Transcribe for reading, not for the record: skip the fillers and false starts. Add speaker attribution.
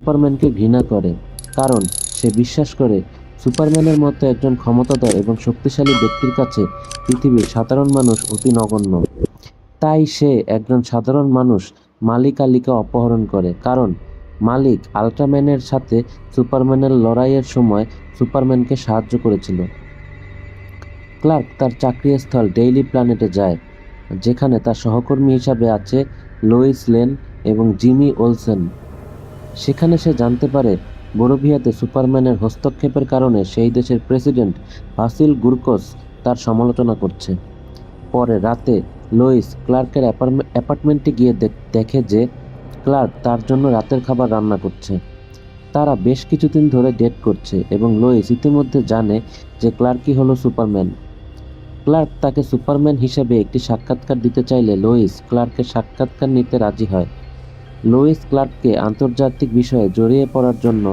Speaker 1: সুপারম্যানকে ঘৃণা করে, কারণ সে বিশ্বাস করে সুপারম্যানের মতো একজন ক্ষমতাধর এবং শক্তিশালী ব্যক্তির কাছে পৃথিবীর সাধারণ মানুষ অতি নগণ্য। তাই সে একজন সাধারণ মানুষ মালিক আলীকে অপহরণ করে, কারণ মালিক আল্ট্রাম্যানের সাথে সুপারম্যানের লড়াইয়ের সময় সুপারম্যানকে সাহায্য করেছিল। ক্লার্ক তার চাকরিস্থল ডেইলি প্ল্যানেটে যায়, যেখানে তার সহকর্মী হিসাবে আছে লোইস লেন এবং জিমি ওলসেন। সেখানে সে জানতে পারে বোরোভিয়াতে সুপারম্যানের হস্তক্ষেপের কারণে সেই দেশের প্রেসিডেন্ট ভাসিল গুরকস তার সমালোচনা করছে। পরে রাতে লোইস ক্লার্কের অ্যাপার্টমেন্টে গিয়ে দেখে যে ক্লার্ক তার জন্য রাতের খাবার রান্না করছে। তারা বেশ কিছুদিন ধরে ডেট করছে এবং লোইস ইতিমধ্যে জানে যে ক্লার্কই হলো সুপারম্যান। ক্লার্ক তাকে সুপারম্যান হিসেবে একটি সাক্ষাৎকার দিতে চাইলে লোইস ক্লার্কের সাক্ষাৎকার নিতে রাজি হয়। লোইস ক্লার্ককে আন্তর্জাতিক বিষয়ে জড়িয়ে পড়ার জন্য